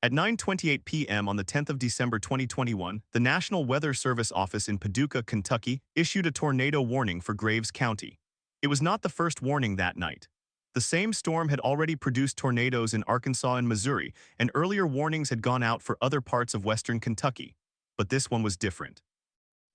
At 9:28 p.m. on the 10th of December 2021, the National Weather Service office in Paducah, Kentucky, issued a tornado warning for Graves County. It was not the first warning that night. The same storm had already produced tornadoes in Arkansas and Missouri, and earlier warnings had gone out for other parts of western Kentucky. But this one was different.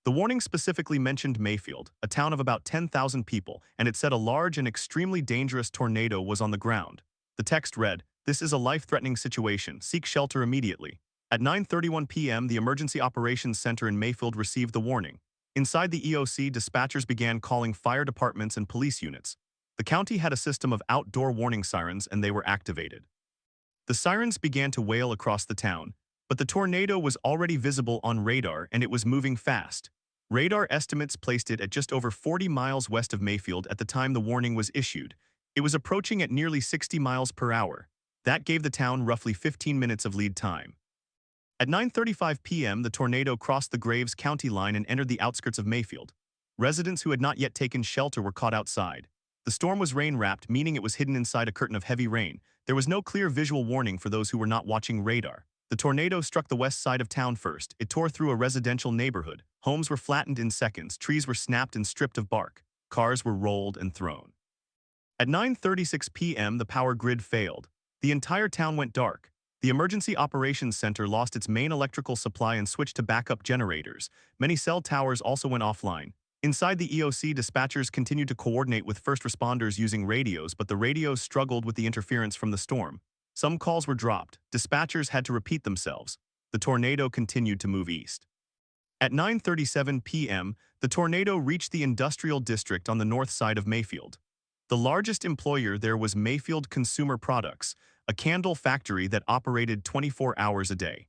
The warning specifically mentioned Mayfield, a town of about 10,000 people, and it said a large and extremely dangerous tornado was on the ground. The text read, "This is a life-threatening situation. Seek shelter immediately." At 9:31 p.m., the Emergency Operations Center in Mayfield received the warning. Inside the EOC, dispatchers began calling fire departments and police units. The county had a system of outdoor warning sirens, and they were activated. The sirens began to wail across the town, but the tornado was already visible on radar and it was moving fast. Radar estimates placed it at just over 40 miles west of Mayfield at the time the warning was issued. It was approaching at nearly 60 miles per hour. That gave the town roughly 15 minutes of lead time. At 9:35 p.m., the tornado crossed the Graves County line and entered the outskirts of Mayfield. Residents who had not yet taken shelter were caught outside. The storm was rain-wrapped, meaning it was hidden inside a curtain of heavy rain. There was no clear visual warning for those who were not watching radar. The tornado struck the west side of town first. It tore through a residential neighborhood. Homes were flattened in seconds. Trees were snapped and stripped of bark. Cars were rolled and thrown. At 9:36 p.m., the power grid failed. The entire town went dark. The Emergency Operations Center lost its main electrical supply and switched to backup generators. Many cell towers also went offline. Inside the EOC, dispatchers continued to coordinate with first responders using radios, but the radios struggled with the interference from the storm. Some calls were dropped. Dispatchers had to repeat themselves. The tornado continued to move east. At 9:37 p.m., the tornado reached the industrial district on the north side of Mayfield. The largest employer there was Mayfield Consumer Products, a candle factory that operated 24 hours a day.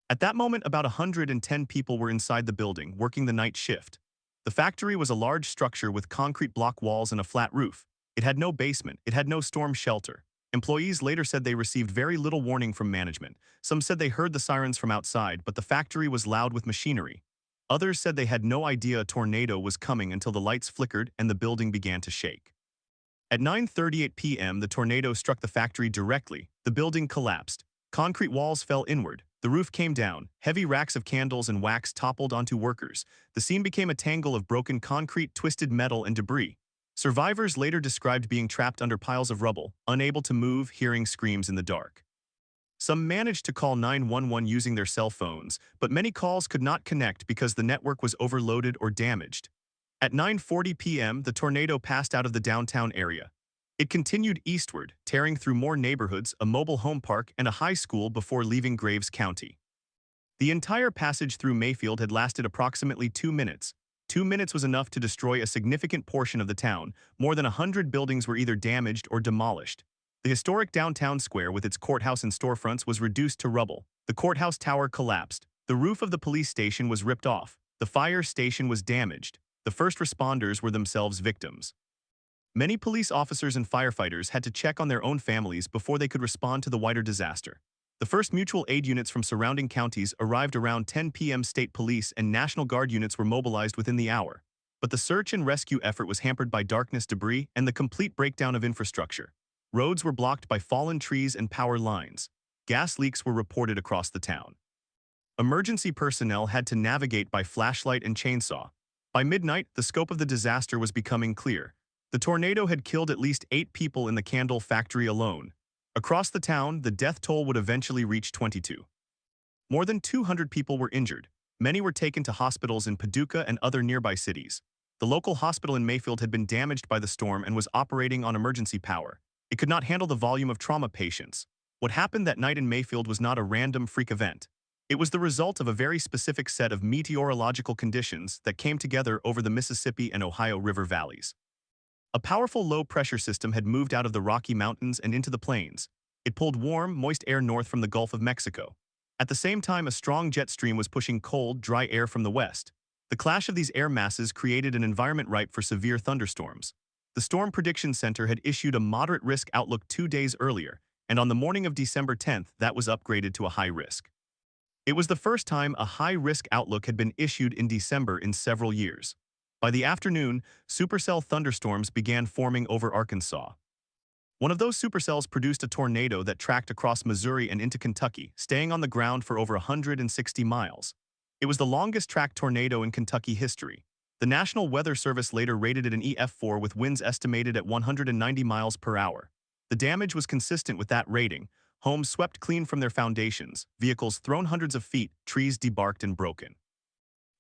At that moment, about 110 people were inside the building, working the night shift. The factory was a large structure with concrete block walls and a flat roof. It had no basement. It had no storm shelter. Employees later said they received very little warning from management. Some said they heard the sirens from outside, but the factory was loud with machinery. Others said they had no idea a tornado was coming until the lights flickered and the building began to shake. At 9:38 p.m., the tornado struck the factory directly. The building collapsed. Concrete walls fell inward. The roof came down. Heavy racks of candles and wax toppled onto workers. The scene became a tangle of broken concrete, twisted metal, and debris. Survivors later described being trapped under piles of rubble, unable to move, hearing screams in the dark. Some managed to call 911 using their cell phones, but many calls could not connect because the network was overloaded or damaged. At 9:40 p.m., the tornado passed out of the downtown area. It continued eastward, tearing through more neighborhoods, a mobile home park, and a high school before leaving Graves County. The entire passage through Mayfield had lasted approximately 2 minutes. 2 minutes was enough to destroy a significant portion of the town. More than 100 buildings were either damaged or demolished. The historic downtown square with its courthouse and storefronts was reduced to rubble. The courthouse tower collapsed. The roof of the police station was ripped off. The fire station was damaged. The first responders were themselves victims. Many police officers and firefighters had to check on their own families before they could respond to the wider disaster. The first mutual aid units from surrounding counties arrived around 10 p.m. State police and National Guard units were mobilized within the hour. But the search and rescue effort was hampered by darkness, debris, and the complete breakdown of infrastructure. Roads were blocked by fallen trees and power lines. Gas leaks were reported across the town. Emergency personnel had to navigate by flashlight and chainsaw. By midnight, the scope of the disaster was becoming clear. The tornado had killed at least 8 people in the candle factory alone. Across the town, the death toll would eventually reach 22. More than 200 people were injured. Many were taken to hospitals in Paducah and other nearby cities. The local hospital in Mayfield had been damaged by the storm and was operating on emergency power. It could not handle the volume of trauma patients. What happened that night in Mayfield was not a random freak event. It was the result of a very specific set of meteorological conditions that came together over the Mississippi and Ohio River valleys. A powerful low-pressure system had moved out of the Rocky Mountains and into the plains. It pulled warm, moist air north from the Gulf of Mexico. At the same time, a strong jet stream was pushing cold, dry air from the west. The clash of these air masses created an environment ripe for severe thunderstorms. The Storm Prediction Center had issued a moderate risk outlook 2 days earlier, and on the morning of December 10th, that was upgraded to a high risk. It was the first time a high-risk outlook had been issued in December in several years. By the afternoon, supercell thunderstorms began forming over Arkansas. One of those supercells produced a tornado that tracked across Missouri and into Kentucky, staying on the ground for over 160 miles. It was the longest-tracked tornado in Kentucky history. The National Weather Service later rated it an EF4 with winds estimated at 190 miles per hour. The damage was consistent with that rating. Homes swept clean from their foundations, vehicles thrown hundreds of feet, trees debarked and broken.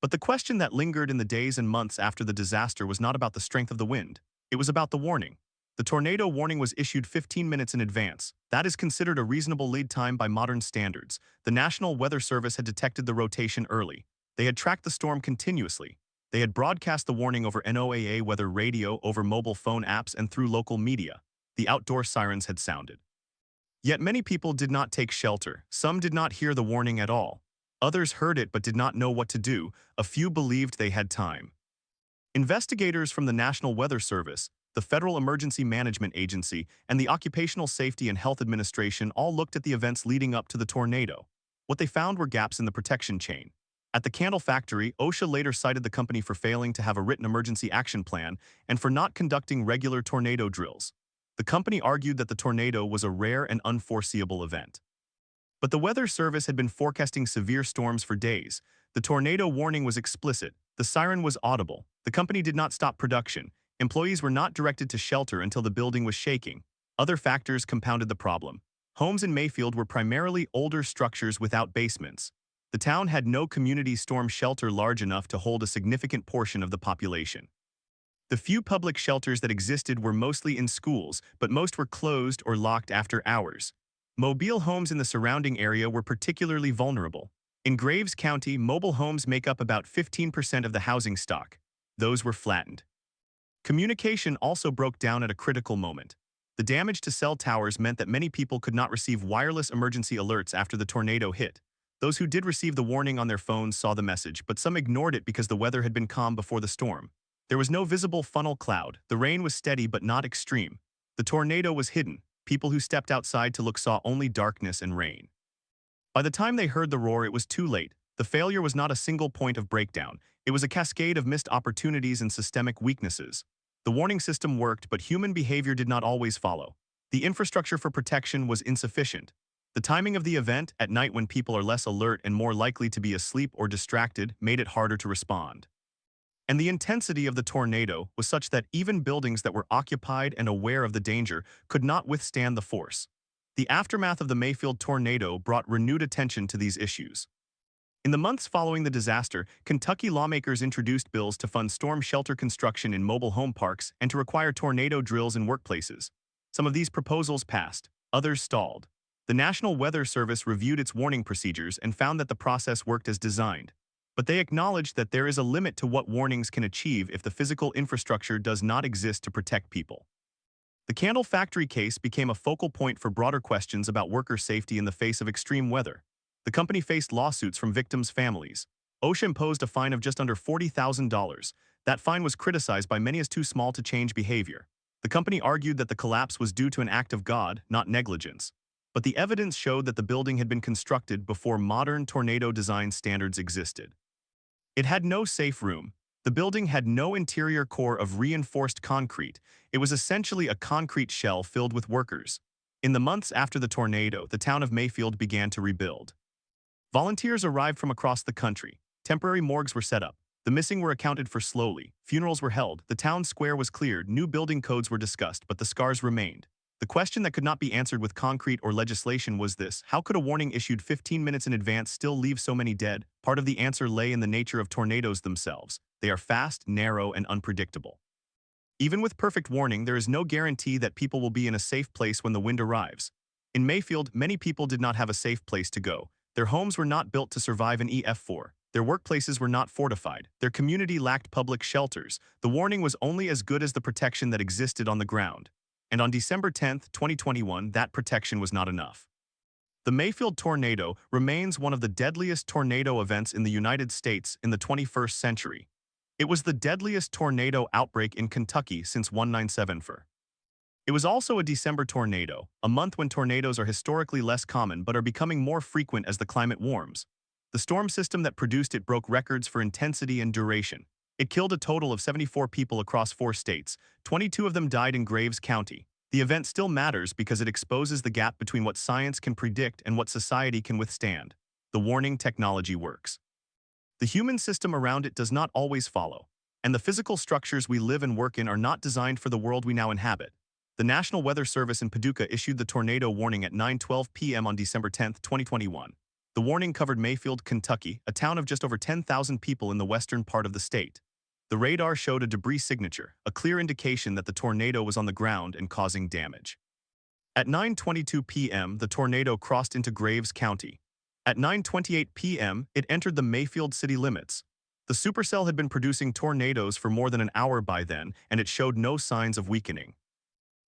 But the question that lingered in the days and months after the disaster was not about the strength of the wind. It was about the warning. The tornado warning was issued 15 minutes in advance. That is considered a reasonable lead time by modern standards. The National Weather Service had detected the rotation early. They had tracked the storm continuously. They had broadcast the warning over NOAA weather radio, over mobile phone apps, and through local media. The outdoor sirens had sounded. Yet many people did not take shelter. Some did not hear the warning at all. Others heard it but did not know what to do. A few believed they had time. Investigators from the National Weather Service, the Federal Emergency Management Agency, and the Occupational Safety and Health Administration all looked at the events leading up to the tornado. What they found were gaps in the protection chain. At the candle factory, OSHA later cited the company for failing to have a written emergency action plan and for not conducting regular tornado drills. The company argued that the tornado was a rare and unforeseeable event. But the Weather Service had been forecasting severe storms for days. The tornado warning was explicit. The siren was audible. The company did not stop production. Employees were not directed to shelter until the building was shaking. Other factors compounded the problem. Homes in Mayfield were primarily older structures without basements. The town had no community storm shelter large enough to hold a significant portion of the population. The few public shelters that existed were mostly in schools, but most were closed or locked after hours. Mobile homes in the surrounding area were particularly vulnerable. In Graves County, mobile homes make up about 15% of the housing stock. Those were flattened. Communication also broke down at a critical moment. The damage to cell towers meant that many people could not receive wireless emergency alerts after the tornado hit. Those who did receive the warning on their phones saw the message, but some ignored it because the weather had been calm before the storm. There was no visible funnel cloud. The rain was steady but not extreme. The tornado was hidden. People who stepped outside to look saw only darkness and rain. By the time they heard the roar, it was too late. The failure was not a single point of breakdown. It was a cascade of missed opportunities and systemic weaknesses. The warning system worked, but human behavior did not always follow. The infrastructure for protection was insufficient. The timing of the event, at night when people are less alert and more likely to be asleep or distracted, made it harder to respond. And the intensity of the tornado was such that even buildings that were occupied and aware of the danger could not withstand the force. The aftermath of the Mayfield tornado brought renewed attention to these issues. In the months following the disaster, Kentucky lawmakers introduced bills to fund storm shelter construction in mobile home parks and to require tornado drills in workplaces. Some of these proposals passed, others stalled. The National Weather Service reviewed its warning procedures and found that the process worked as designed. But they acknowledged that there is a limit to what warnings can achieve if the physical infrastructure does not exist to protect people. The candle factory case became a focal point for broader questions about worker safety in the face of extreme weather. The company faced lawsuits from victims' families. OSHA imposed a fine of just under $40,000. That fine was criticized by many as too small to change behavior. The company argued that the collapse was due to an act of God, not negligence. But the evidence showed that the building had been constructed before modern tornado design standards existed. It had no safe room. The building had no interior core of reinforced concrete. It was essentially a concrete shell filled with workers. In the months after the tornado, the town of Mayfield began to rebuild. Volunteers arrived from across the country. Temporary morgues were set up. The missing were accounted for slowly. Funerals were held. The town square was cleared. New building codes were discussed, but the scars remained. The question that could not be answered with concrete or legislation was this: how could a warning issued 15 minutes in advance still leave so many dead? Part of the answer lay in the nature of tornadoes themselves. They are fast, narrow, and unpredictable. Even with perfect warning, there is no guarantee that people will be in a safe place when the wind arrives. In Mayfield, many people did not have a safe place to go. Their homes were not built to survive an EF4. Their workplaces were not fortified. Their community lacked public shelters. The warning was only as good as the protection that existed on the ground. And on December 10, 2021, that protection was not enough. The Mayfield tornado remains one of the deadliest tornado events in the United States in the 21st century. It was the deadliest tornado outbreak in Kentucky since 1974. It was also a December tornado, a month when tornadoes are historically less common but are becoming more frequent as the climate warms. The storm system that produced it broke records for intensity and duration. It killed a total of 74 people across 4 states. 22 of them died in Graves County. The event still matters because it exposes the gap between what science can predict and what society can withstand. The warning technology works. The human system around it does not always follow, and the physical structures we live and work in are not designed for the world we now inhabit. The National Weather Service in Paducah issued the tornado warning at 9:12 p.m. on December 10, 2021. The warning covered Mayfield, Kentucky, a town of just over 10,000 people in the western part of the state. The radar showed a debris signature, a clear indication that the tornado was on the ground and causing damage. At 9:22 p.m., the tornado crossed into Graves County. At 9:28 p.m., it entered the Mayfield city limits. The supercell had been producing tornadoes for more than an hour by then, and it showed no signs of weakening.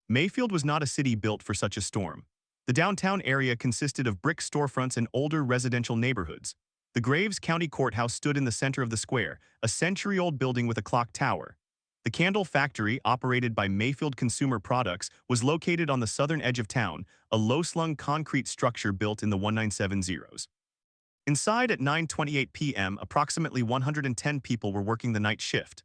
Mayfield was not a city built for such a storm. The downtown area consisted of brick storefronts and older residential neighborhoods. The Graves County Courthouse stood in the center of the square, a century-old building with a clock tower. The candle factory, operated by Mayfield Consumer Products, was located on the southern edge of town, a low-slung concrete structure built in the 1970s. Inside at 9:28 p.m., approximately 110 people were working the night shift.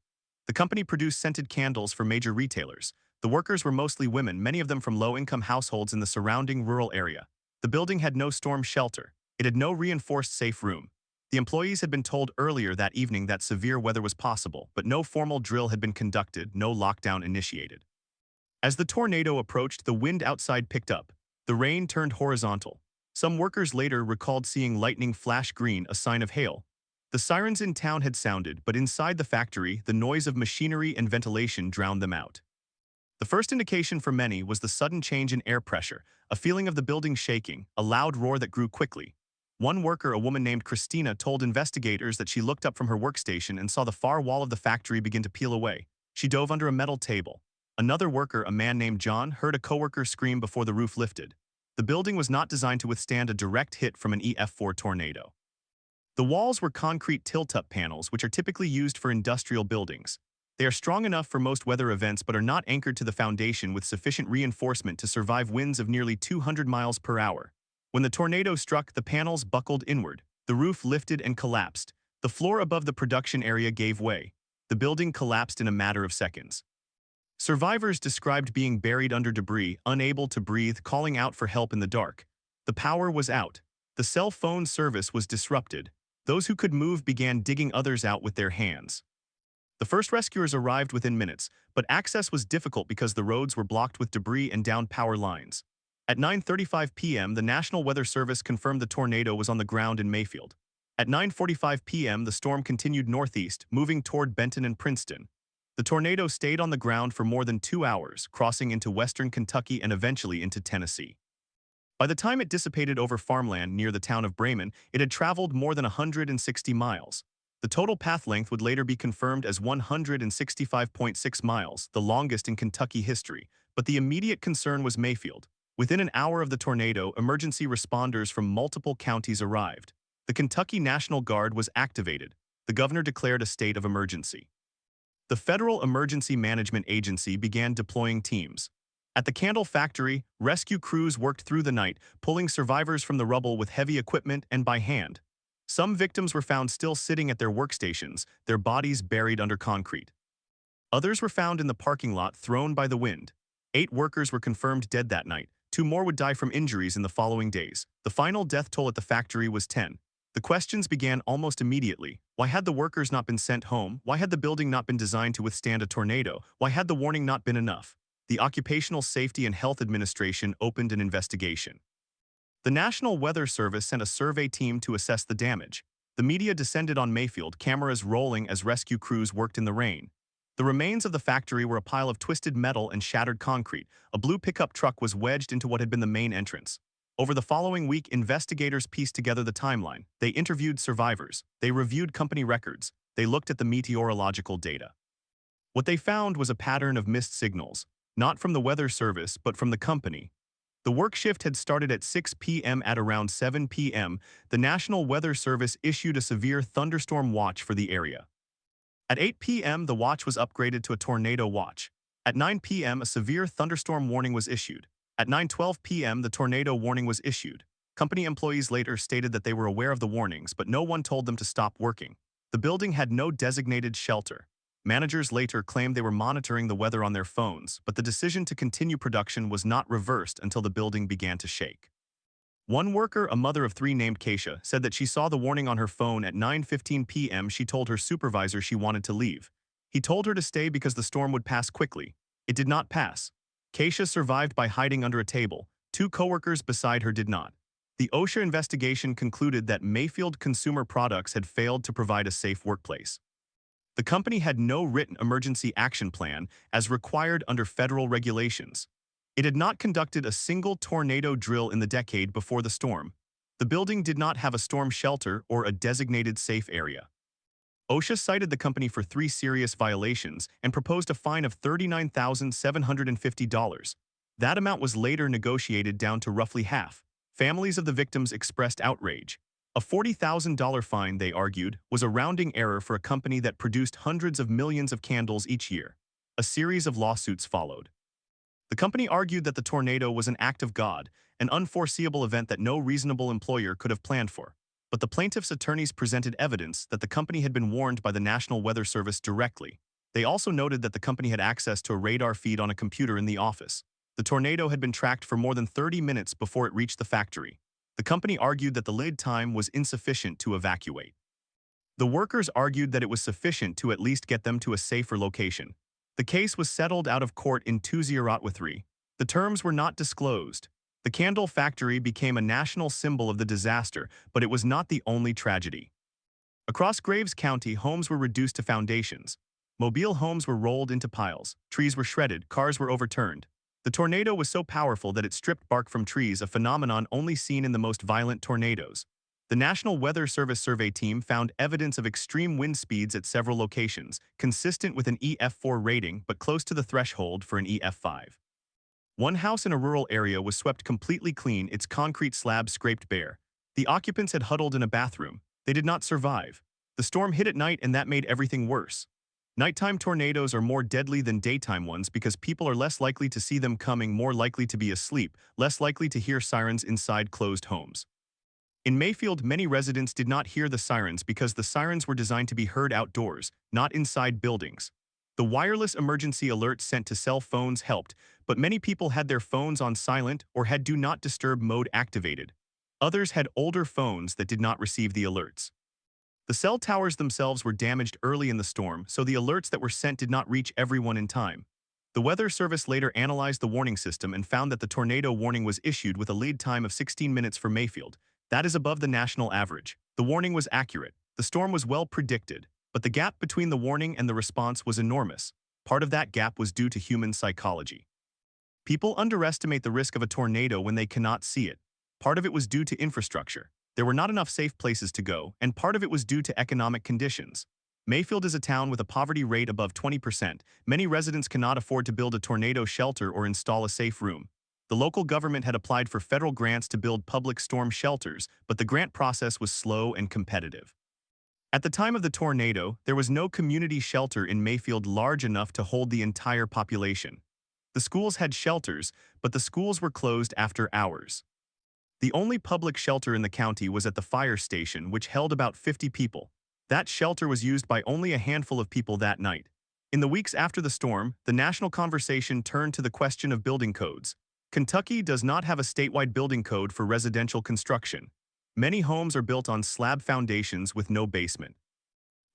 The company produced scented candles for major retailers. The workers were mostly women, many of them from low-income households in the surrounding rural area. The building had no storm shelter. It had no reinforced safe room. The employees had been told earlier that evening that severe weather was possible, but no formal drill had been conducted, no lockdown initiated. As the tornado approached, the wind outside picked up. The rain turned horizontal. Some workers later recalled seeing lightning flash green, a sign of hail. The sirens in town had sounded, but inside the factory, the noise of machinery and ventilation drowned them out. The first indication for many was the sudden change in air pressure, a feeling of the building shaking, a loud roar that grew quickly. One worker, a woman named Christina, told investigators that she looked up from her workstation and saw the far wall of the factory begin to peel away. She dove under a metal table. Another worker, a man named John, heard a coworker scream before the roof lifted. The building was not designed to withstand a direct hit from an EF4 tornado. The walls were concrete tilt-up panels, which are typically used for industrial buildings. They are strong enough for most weather events but are not anchored to the foundation with sufficient reinforcement to survive winds of nearly 200 miles per hour. When the tornado struck, the panels buckled inward. The roof lifted and collapsed. The floor above the production area gave way. The building collapsed in a matter of seconds. Survivors described being buried under debris, unable to breathe, calling out for help in the dark. The power was out. The cell phone service was disrupted. Those who could move began digging others out with their hands. The first rescuers arrived within minutes, but access was difficult because the roads were blocked with debris and downed power lines. At 9:35 p.m., the National Weather Service confirmed the tornado was on the ground in Mayfield. At 9:45 p.m., the storm continued northeast, moving toward Benton and Princeton. The tornado stayed on the ground for more than 2 hours, crossing into western Kentucky and eventually into Tennessee. By the time it dissipated over farmland near the town of Bremen, it had traveled more than 160 miles. The total path length would later be confirmed as 165.6 miles, the longest in Kentucky history, but the immediate concern was Mayfield. Within an hour of the tornado, emergency responders from multiple counties arrived. The Kentucky National Guard was activated. The governor declared a state of emergency. The Federal Emergency Management Agency began deploying teams. At the candle factory, rescue crews worked through the night, pulling survivors from the rubble with heavy equipment and by hand. Some victims were found still sitting at their workstations, their bodies buried under concrete. Others were found in the parking lot, thrown by the wind. 8 workers were confirmed dead that night. 2 more would die from injuries in the following days. The final death toll at the factory was 10. The questions began almost immediately. Why had the workers not been sent home? Why had the building not been designed to withstand a tornado? Why had the warning not been enough? The Occupational Safety and Health Administration opened an investigation. The National Weather Service sent a survey team to assess the damage. The media descended on Mayfield, cameras rolling as rescue crews worked in the rain. The remains of the factory were a pile of twisted metal and shattered concrete. A blue pickup truck was wedged into what had been the main entrance. Over the following week, investigators pieced together the timeline. They interviewed survivors. They reviewed company records. They looked at the meteorological data. What they found was a pattern of missed signals, not from the Weather Service, but from the company. The work shift had started at 6 p.m. At around 7 p.m., the National Weather Service issued a severe thunderstorm watch for the area. At 8 p.m., the watch was upgraded to a tornado watch. At 9 p.m., a severe thunderstorm warning was issued. At 9:12 p.m., the tornado warning was issued. Company employees later stated that they were aware of the warnings, but no one told them to stop working. The building had no designated shelter. Managers later claimed they were monitoring the weather on their phones, but the decision to continue production was not reversed until the building began to shake. One worker, a mother of three named Keisha, said that she saw the warning on her phone at 9:15 p.m. She told her supervisor she wanted to leave. He told her to stay because the storm would pass quickly. It did not pass. Keisha survived by hiding under a table. Two coworkers beside her did not. The OSHA investigation concluded that Mayfield Consumer Products had failed to provide a safe workplace. The company had no written emergency action plan as required under federal regulations. It had not conducted a single tornado drill in the decade before the storm. The building did not have a storm shelter or a designated safe area. OSHA cited the company for 3 serious violations and proposed a fine of $39,750. That amount was later negotiated down to roughly half. Families of the victims expressed outrage. A $40,000 fine, they argued, was a rounding error for a company that produced hundreds of millions of candles each year. A series of lawsuits followed. The company argued that the tornado was an act of God, an unforeseeable event that no reasonable employer could have planned for. But the plaintiff's attorneys presented evidence that the company had been warned by the National Weather Service directly. They also noted that the company had access to a radar feed on a computer in the office. The tornado had been tracked for more than 30 minutes before it reached the factory. The company argued that the lead time was insufficient to evacuate. The workers argued that it was sufficient to at least get them to a safer location. The case was settled out of court in 2003. The terms were not disclosed. The candle factory became a national symbol of the disaster, but it was not the only tragedy. Across Graves County, homes were reduced to foundations. Mobile homes were rolled into piles. Trees were shredded. Cars were overturned. The tornado was so powerful that it stripped bark from trees, a phenomenon only seen in the most violent tornadoes. The National Weather Service survey team found evidence of extreme wind speeds at several locations, consistent with an EF4 rating but close to the threshold for an EF5. One house in a rural area was swept completely clean, its concrete slab scraped bare. The occupants had huddled in a bathroom. They did not survive. The storm hit at night, and that made everything worse. Nighttime tornadoes are more deadly than daytime ones because people are less likely to see them coming, more likely to be asleep, less likely to hear sirens inside closed homes. In Mayfield, many residents did not hear the sirens because the sirens were designed to be heard outdoors, not inside buildings. The wireless emergency alerts sent to cell phones helped, but many people had their phones on silent or had do not disturb mode activated. Others had older phones that did not receive the alerts. The cell towers themselves were damaged early in the storm, so the alerts that were sent did not reach everyone in time. The Weather Service later analyzed the warning system and found that the tornado warning was issued with a lead time of 16 minutes for Mayfield. That is above the national average. The warning was accurate. The storm was well predicted, but the gap between the warning and the response was enormous. Part of that gap was due to human psychology. People underestimate the risk of a tornado when they cannot see it. Part of it was due to infrastructure. There were not enough safe places to go, and part of it was due to economic conditions. Mayfield is a town with a poverty rate above 20%. Many residents cannot afford to build a tornado shelter or install a safe room. The local government had applied for federal grants to build public storm shelters, but the grant process was slow and competitive. At the time of the tornado, there was no community shelter in Mayfield large enough to hold the entire population. The schools had shelters, but the schools were closed after hours. The only public shelter in the county was at the fire station, which held about 50 people. That shelter was used by only a handful of people that night. In the weeks after the storm, the national conversation turned to the question of building codes. Kentucky does not have a statewide building code for residential construction. Many homes are built on slab foundations with no basement.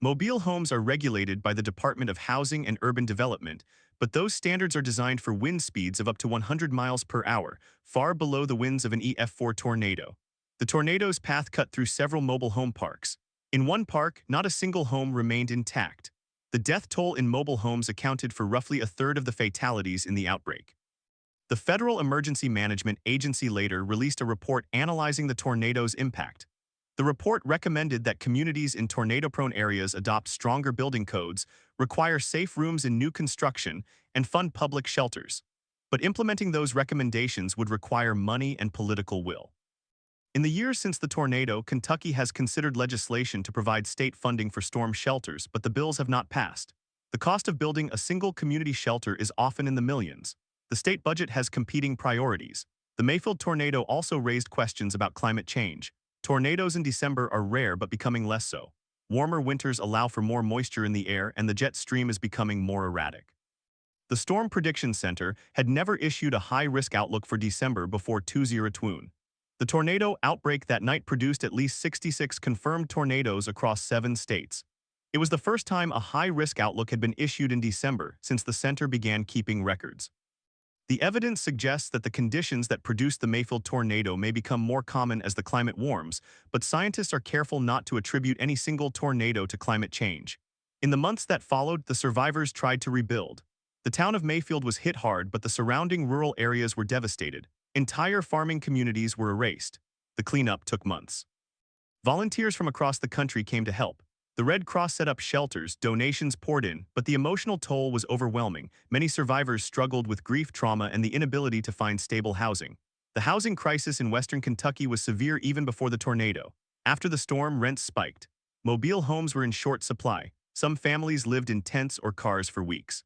Mobile homes are regulated by the Department of Housing and Urban Development, but those standards are designed for wind speeds of up to 100 miles per hour, far below the winds of an EF4 tornado. The tornado's path cut through several mobile home parks. In one park, not a single home remained intact. The death toll in mobile homes accounted for roughly a third of the fatalities in the outbreak. The Federal Emergency Management Agency later released a report analyzing the tornado's impact. The report recommended that communities in tornado-prone areas adopt stronger building codes, require safe rooms in new construction, and fund public shelters. But implementing those recommendations would require money and political will. In the years since the tornado, Kentucky has considered legislation to provide state funding for storm shelters, but the bills have not passed. The cost of building a single community shelter is often in the millions. The state budget has competing priorities. The Mayfield tornado also raised questions about climate change. Tornadoes in December are rare but becoming less so. Warmer winters allow for more moisture in the air and the jet stream is becoming more erratic. The Storm Prediction Center had never issued a high-risk outlook for December before 2020. The tornado outbreak that night produced at least 66 confirmed tornadoes across 7 states. It was the first time a high-risk outlook had been issued in December since the center began keeping records. The evidence suggests that the conditions that produced the Mayfield tornado may become more common as the climate warms, but scientists are careful not to attribute any single tornado to climate change. In the months that followed, the survivors tried to rebuild. The town of Mayfield was hit hard, but the surrounding rural areas were devastated. Entire farming communities were erased. The cleanup took months. Volunteers from across the country came to help. The Red Cross set up shelters, donations poured in, but the emotional toll was overwhelming. Many survivors struggled with grief, trauma, and the inability to find stable housing. The housing crisis in western Kentucky was severe even before the tornado. After the storm, rents spiked. Mobile homes were in short supply. Some families lived in tents or cars for weeks.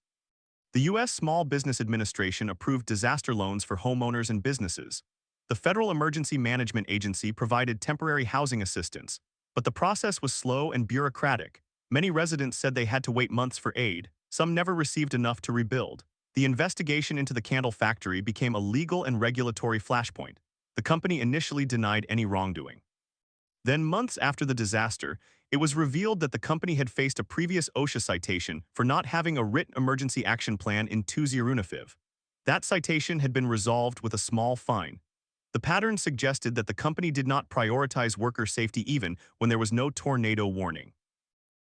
The U.S. Small Business Administration approved disaster loans for homeowners and businesses. The Federal Emergency Management Agency provided temporary housing assistance, but the process was slow and bureaucratic. Many residents said they had to wait months for aid. Some never received enough to rebuild. The investigation into the candle factory became a legal and regulatory flashpoint. The company initially denied any wrongdoing. Then, months after the disaster, it was revealed that the company had faced a previous OSHA citation for not having a written emergency action plan in 2005. That citation had been resolved with a small fine. The pattern suggested that the company did not prioritize worker safety even when there was no tornado warning.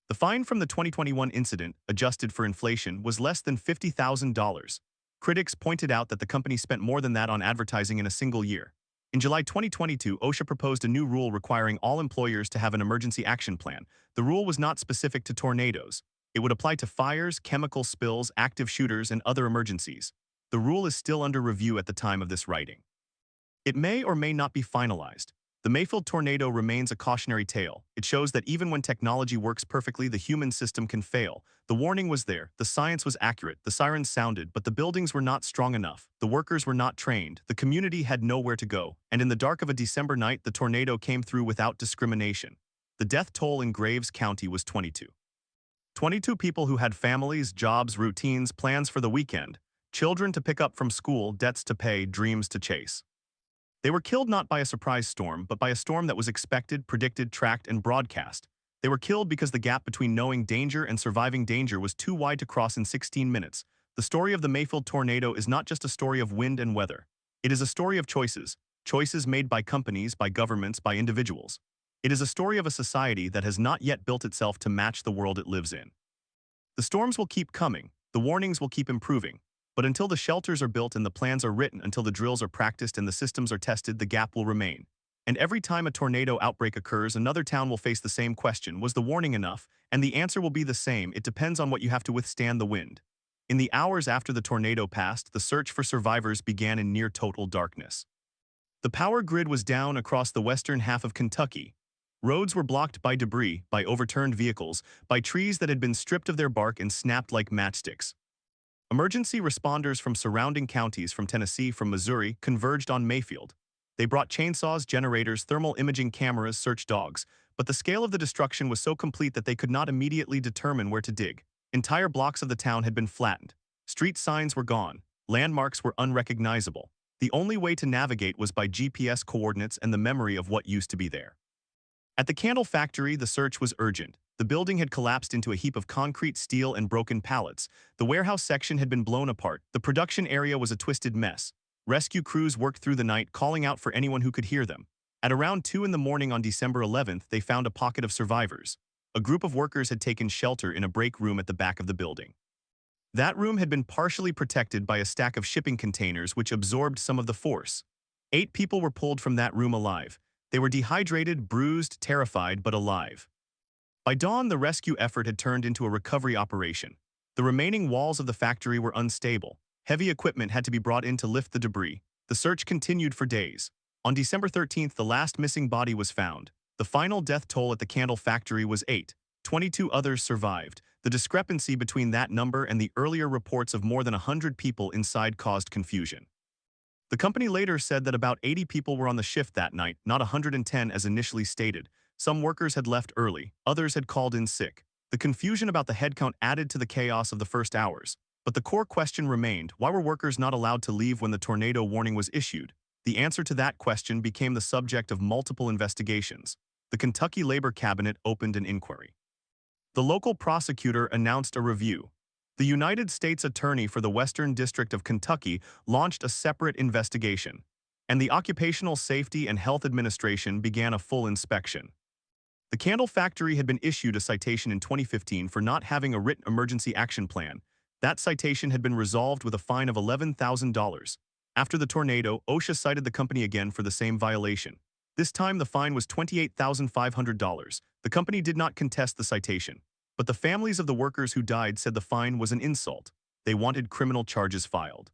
The fine from the 2021 incident, adjusted for inflation, was less than $50,000. Critics pointed out that the company spent more than that on advertising in a single year. In July 2022, OSHA proposed a new rule requiring all employers to have an emergency action plan. The rule was not specific to tornadoes. It would apply to fires, chemical spills, active shooters, and other emergencies. The rule is still under review at the time of this writing. It may or may not be finalized. The Mayfield tornado remains a cautionary tale. It shows that even when technology works perfectly, the human system can fail. The warning was there, the science was accurate, the sirens sounded, but the buildings were not strong enough, the workers were not trained, the community had nowhere to go, and in the dark of a December night, the tornado came through without discrimination. The death toll in Graves County was 22. 22 people who had families, jobs, routines, plans for the weekend, children to pick up from school, debts to pay, dreams to chase. They were killed not by a surprise storm, but by a storm that was expected, predicted, tracked, and broadcast. They were killed because the gap between knowing danger and surviving danger was too wide to cross in 16 minutes. The story of the Mayfield tornado is not just a story of wind and weather. It is a story of choices. Choices made by companies, by governments, by individuals. It is a story of a society that has not yet built itself to match the world it lives in. The storms will keep coming. The warnings will keep improving. But until the shelters are built and the plans are written, until the drills are practiced and the systems are tested, the gap will remain. And every time a tornado outbreak occurs, another town will face the same question: was the warning enough? And the answer will be the same: it depends on what you have to withstand the wind. In the hours after the tornado passed, the search for survivors began in near total darkness. The power grid was down across the western half of Kentucky. Roads were blocked by debris, by overturned vehicles, by trees that had been stripped of their bark and snapped like matchsticks. Emergency responders from surrounding counties, from Tennessee, from Missouri, converged on Mayfield. They brought chainsaws, generators, thermal imaging cameras, search dogs, but the scale of the destruction was so complete that they could not immediately determine where to dig. Entire blocks of the town had been flattened. Street signs were gone. Landmarks were unrecognizable. The only way to navigate was by GPS coordinates and the memory of what used to be there. At the candle factory, the search was urgent. The building had collapsed into a heap of concrete, steel, and broken pallets. The warehouse section had been blown apart. The production area was a twisted mess. Rescue crews worked through the night, calling out for anyone who could hear them. At around 2 in the morning on December 11th, they found a pocket of survivors. A group of workers had taken shelter in a break room at the back of the building. That room had been partially protected by a stack of shipping containers which absorbed some of the force. 8 people were pulled from that room alive. They were dehydrated, bruised, terrified, but alive. By dawn, the rescue effort had turned into a recovery operation. The remaining walls of the factory were unstable. Heavy equipment had to be brought in to lift the debris. The search continued for days. On December 13th, the last missing body was found. The final death toll at the candle factory was 8. 22 others survived. The discrepancy between that number and the earlier reports of more than 100 people inside caused confusion. The company later said that about 80 people were on the shift that night, not 110 as initially stated. Some workers had left early, others had called in sick. The confusion about the headcount added to the chaos of the first hours. But the core question remained, why were workers not allowed to leave when the tornado warning was issued? The answer to that question became the subject of multiple investigations. The Kentucky Labor Cabinet opened an inquiry. The local prosecutor announced a review. The United States Attorney for the Western District of Kentucky launched a separate investigation, and the Occupational Safety and Health Administration began a full inspection. The candle factory had been issued a citation in 2015 for not having a written emergency action plan. That citation had been resolved with a fine of $11,000. After the tornado, OSHA cited the company again for the same violation. This time the fine was $28,500. The company did not contest the citation, but the families of the workers who died said the fine was an insult. They wanted criminal charges filed.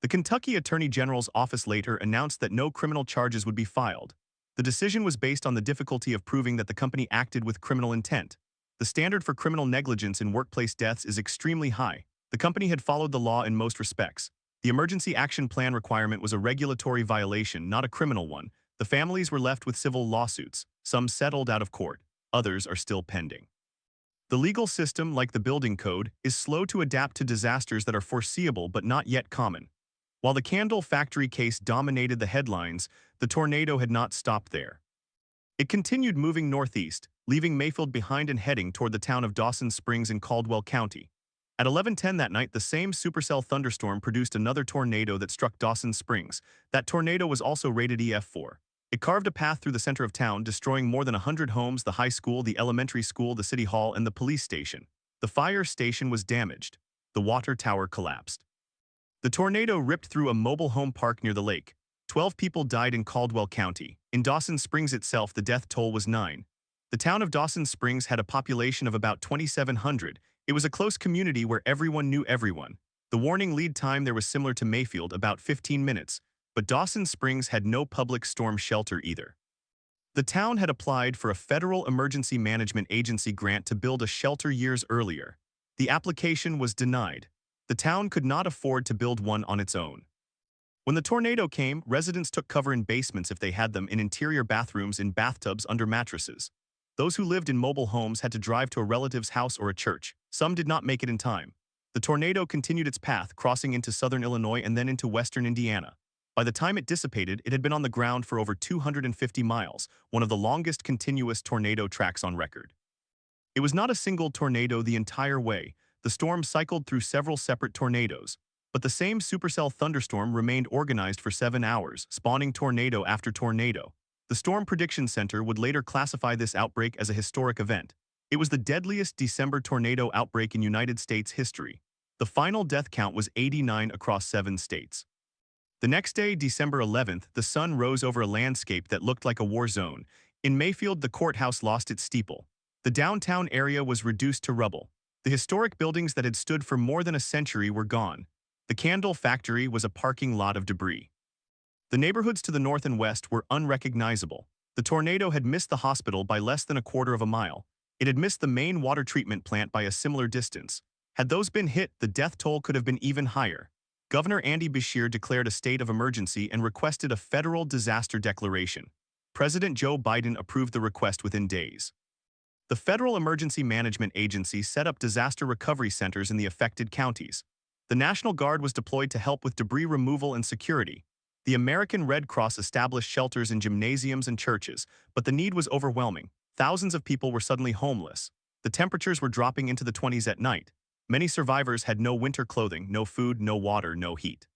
The Kentucky Attorney General's office later announced that no criminal charges would be filed. The decision was based on the difficulty of proving that the company acted with criminal intent. The standard for criminal negligence in workplace deaths is extremely high. The company had followed the law in most respects. The emergency action plan requirement was a regulatory violation, not a criminal one. The families were left with civil lawsuits. Some settled out of court. Others are still pending. The legal system, like the building code, is slow to adapt to disasters that are foreseeable but not yet common. While the candle factory case dominated the headlines, the tornado had not stopped there. It continued moving northeast, leaving Mayfield behind and heading toward the town of Dawson Springs in Caldwell County. At 11:10 that night, the same supercell thunderstorm produced another tornado that struck Dawson Springs. That tornado was also rated EF4. It carved a path through the center of town, destroying more than 100 homes, the high school, the elementary school, the city hall, and the police station. The fire station was damaged. The water tower collapsed. The tornado ripped through a mobile home park near the lake. 12 people died in Caldwell County. In Dawson Springs itself, the death toll was 9. The town of Dawson Springs had a population of about 2,700. It was a close community where everyone knew everyone. The warning lead time there was similar to Mayfield, about 15 minutes, but Dawson Springs had no public storm shelter either. The town had applied for a federal emergency management agency grant to build a shelter years earlier. The application was denied. The town could not afford to build one on its own. When the tornado came, residents took cover in basements if they had them, in interior bathrooms, in bathtubs, under mattresses. Those who lived in mobile homes had to drive to a relative's house or a church. Some did not make it in time. The tornado continued its path, crossing into southern Illinois and then into western Indiana. By the time it dissipated, it had been on the ground for over 250 miles, one of the longest continuous tornado tracks on record. It was not a single tornado the entire way. The storm cycled through several separate tornadoes, but the same supercell thunderstorm remained organized for 7 hours, spawning tornado after tornado. The Storm Prediction Center would later classify this outbreak as a historic event. It was the deadliest December tornado outbreak in United States history. The final death count was 89 across 7 states. The next day, December 11th, the sun rose over a landscape that looked like a war zone. In Mayfield, the courthouse lost its steeple. The downtown area was reduced to rubble. The historic buildings that had stood for more than a century were gone. The candle factory was a parking lot of debris. The neighborhoods to the north and west were unrecognizable. The tornado had missed the hospital by less than a quarter of a mile. It had missed the main water treatment plant by a similar distance. Had those been hit, the death toll could have been even higher. Governor Andy Beshear declared a state of emergency and requested a federal disaster declaration. President Joe Biden approved the request within days. The Federal Emergency Management Agency set up disaster recovery centers in the affected counties. The National Guard was deployed to help with debris removal and security. The American Red Cross established shelters in gymnasiums and churches, but the need was overwhelming. Thousands of people were suddenly homeless. The temperatures were dropping into the 20s at night. Many survivors had no winter clothing, no food, no water, no heat.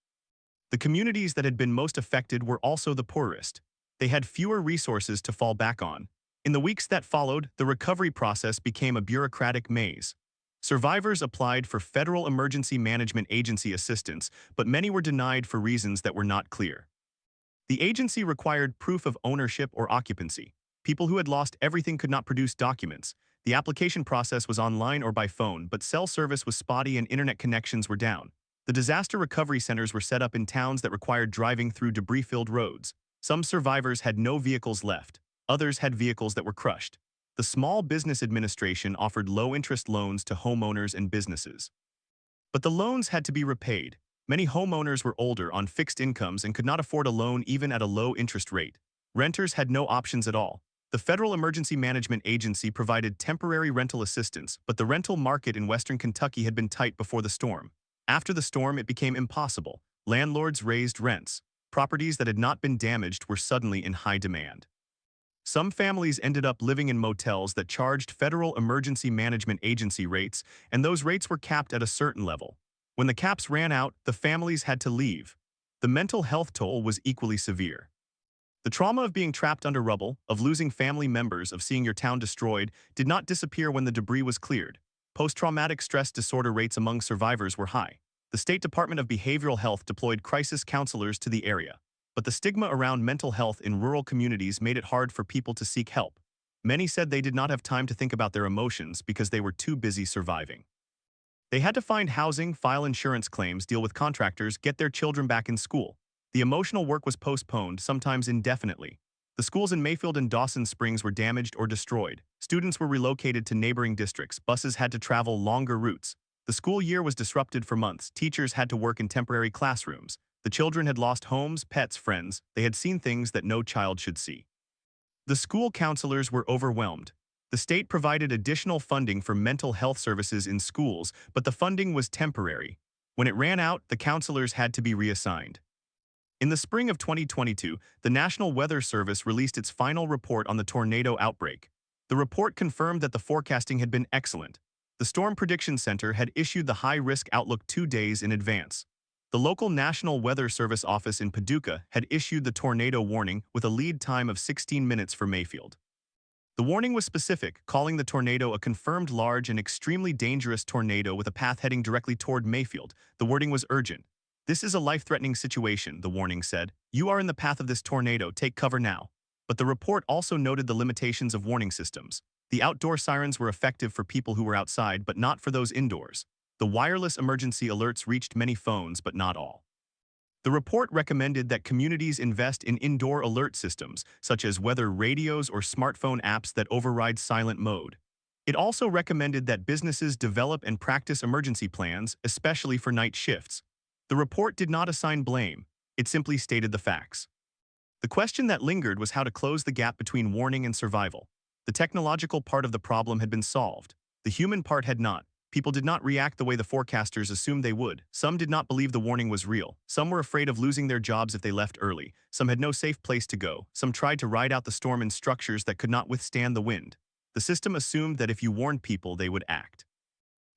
The communities that had been most affected were also the poorest. They had fewer resources to fall back on. In the weeks that followed, the recovery process became a bureaucratic maze. Survivors applied for Federal Emergency Management Agency assistance, but many were denied for reasons that were not clear. The agency required proof of ownership or occupancy. People who had lost everything could not produce documents. The application process was online or by phone, but cell service was spotty and internet connections were down. The disaster recovery centers were set up in towns that required driving through debris-filled roads. Some survivors had no vehicles left. Others had vehicles that were crushed. The Small Business Administration offered low-interest loans to homeowners and businesses. But the loans had to be repaid. Many homeowners were older, on fixed incomes, and could not afford a loan even at a low interest rate. Renters had no options at all. The Federal Emergency Management Agency provided temporary rental assistance, but the rental market in western Kentucky had been tight before the storm. After the storm, it became impossible. Landlords raised rents. Properties that had not been damaged were suddenly in high demand. Some families ended up living in motels that charged Federal Emergency Management Agency rates, and those rates were capped at a certain level. When the caps ran out, the families had to leave. The mental health toll was equally severe. The trauma of being trapped under rubble, of losing family members, of seeing your town destroyed, did not disappear when the debris was cleared. Post-traumatic stress disorder rates among survivors were high. The State Department of Behavioral Health deployed crisis counselors to the area. But the stigma around mental health in rural communities made it hard for people to seek help. Many said they did not have time to think about their emotions because they were too busy surviving. They had to find housing, file insurance claims, deal with contractors, get their children back in school. The emotional work was postponed, sometimes indefinitely. The schools in Mayfield and Dawson Springs were damaged or destroyed. Students were relocated to neighboring districts. Buses had to travel longer routes. The school year was disrupted for months. Teachers had to work in temporary classrooms. The children had lost homes, pets, friends. They had seen things that no child should see. The school counselors were overwhelmed. The state provided additional funding for mental health services in schools, but the funding was temporary. When it ran out, the counselors had to be reassigned. In the spring of 2022, the National Weather Service released its final report on the tornado outbreak. The report confirmed that the forecasting had been excellent. The Storm Prediction Center had issued the high-risk outlook 2 days in advance. The local National Weather Service office in Paducah had issued the tornado warning with a lead time of 16 minutes for Mayfield. The warning was specific, calling the tornado a confirmed large and extremely dangerous tornado with a path heading directly toward Mayfield. The wording was urgent. "This is a life-threatening situation," the warning said. "You are in the path of this tornado. Take cover now." But the report also noted the limitations of warning systems. The outdoor sirens were effective for people who were outside, but not for those indoors. The wireless emergency alerts reached many phones, but not all. The report recommended that communities invest in indoor alert systems, such as weather radios or smartphone apps that override silent mode. It also recommended that businesses develop and practice emergency plans, especially for night shifts. The report did not assign blame. It simply stated the facts. The question that lingered was how to close the gap between warning and survival. The technological part of the problem had been solved. The human part had not. People did not react the way the forecasters assumed they would. Some did not believe the warning was real. Some were afraid of losing their jobs if they left early. Some had no safe place to go. Some tried to ride out the storm in structures that could not withstand the wind. The system assumed that if you warned people, they would act.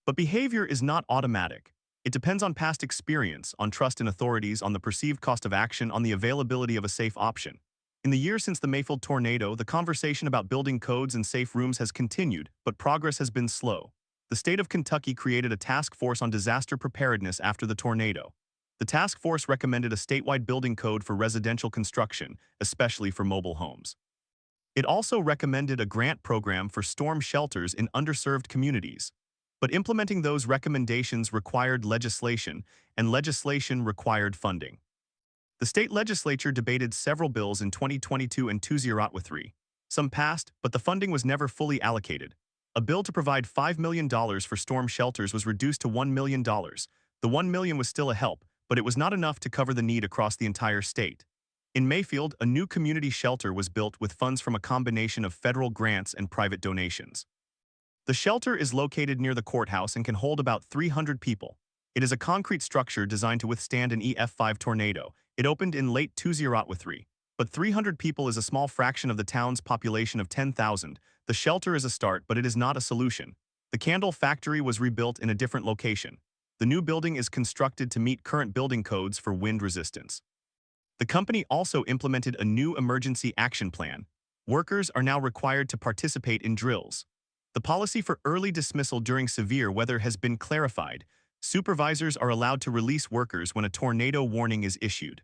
But behavior is not automatic. It depends on past experience, on trust in authorities, on the perceived cost of action, on the availability of a safe option. In the years since the Mayfield tornado, the conversation about building codes and safe rooms has continued, but progress has been slow. The state of Kentucky created a task force on disaster preparedness after the tornado. The task force recommended a statewide building code for residential construction, especially for mobile homes. It also recommended a grant program for storm shelters in underserved communities. But implementing those recommendations required legislation, and legislation required funding. The state legislature debated several bills in 2022 and 2023. Some passed, but the funding was never fully allocated. A bill to provide $5 million for storm shelters was reduced to $1 million. The $1 million was still a help, but it was not enough to cover the need across the entire state. In Mayfield, a new community shelter was built with funds from a combination of federal grants and private donations. The shelter is located near the courthouse and can hold about 300 people. It is a concrete structure designed to withstand an EF5 tornado. It opened in late 2023. But 300 people is a small fraction of the town's population of 10,000. The shelter is a start, but it is not a solution. The candle factory was rebuilt in a different location. The new building is constructed to meet current building codes for wind resistance. The company also implemented a new emergency action plan. Workers are now required to participate in drills. The policy for early dismissal during severe weather has been clarified. Supervisors are allowed to release workers when a tornado warning is issued.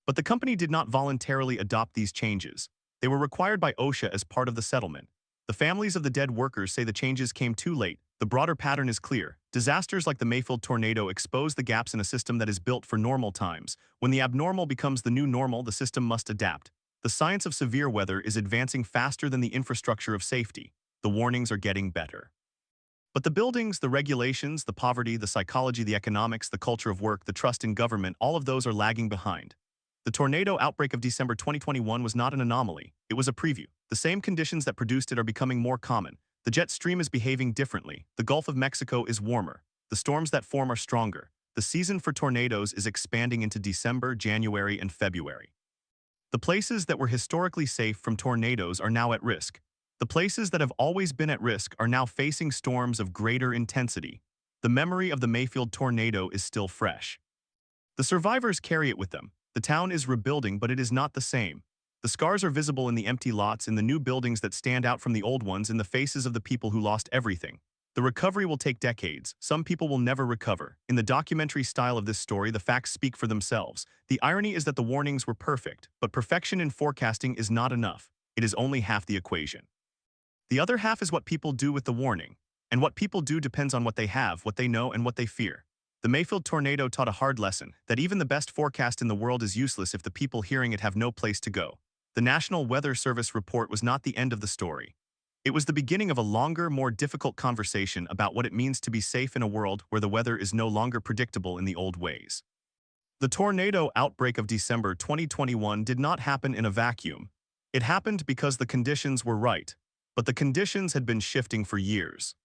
But the company did not voluntarily adopt these changes. They were required by OSHA as part of the settlement. The families of the dead workers say the changes came too late. The broader pattern is clear. Disasters like the Mayfield tornado expose the gaps in a system that is built for normal times. When the abnormal becomes the new normal, the system must adapt. The science of severe weather is advancing faster than the infrastructure of safety. The warnings are getting better. But the buildings, the regulations, the poverty, the psychology, the economics, the culture of work, the trust in government, all of those are lagging behind. The tornado outbreak of December 2021 was not an anomaly, it was a preview. The same conditions that produced it are becoming more common. The jet stream is behaving differently. The Gulf of Mexico is warmer. The storms that form are stronger. The season for tornadoes is expanding into December, January, and February. The places that were historically safe from tornadoes are now at risk. The places that have always been at risk are now facing storms of greater intensity. The memory of the Mayfield tornado is still fresh. The survivors carry it with them. The town is rebuilding, but it is not the same. The scars are visible in the empty lots, in the new buildings that stand out from the old ones, in the faces of the people who lost everything. The recovery will take decades. Some people will never recover. In the documentary style of this story, the facts speak for themselves. The irony is that the warnings were perfect, but perfection in forecasting is not enough. It is only half the equation. The other half is what people do with the warning. And what people do depends on what they have, what they know, and what they fear. The Mayfield tornado taught a hard lesson, that even the best forecast in the world is useless if the people hearing it have no place to go. The National Weather Service report was not the end of the story. It was the beginning of a longer, more difficult conversation about what it means to be safe in a world where the weather is no longer predictable in the old ways. The tornado outbreak of December 2021 did not happen in a vacuum. It happened because the conditions were right, but the conditions had been shifting for years.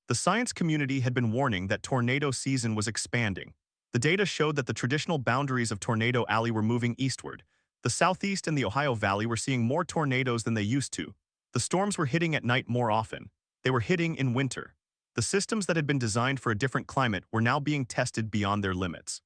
The science community had been warning that tornado season was expanding. The data showed that the traditional boundaries of Tornado Alley were moving eastward. The Southeast and the Ohio Valley were seeing more tornadoes than they used to. The storms were hitting at night more often. They were hitting in winter. The systems that had been designed for a different climate were now being tested beyond their limits.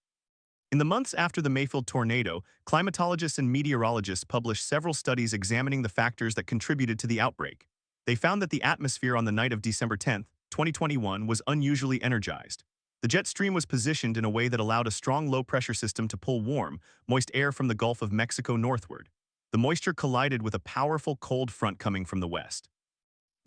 In the months after the Mayfield tornado, climatologists and meteorologists published several studies examining the factors that contributed to the outbreak. They found that the atmosphere on the night of December 10, 2021 was unusually energized. The jet stream was positioned in a way that allowed a strong low-pressure system to pull warm, moist air from the Gulf of Mexico northward. The moisture collided with a powerful cold front coming from the west.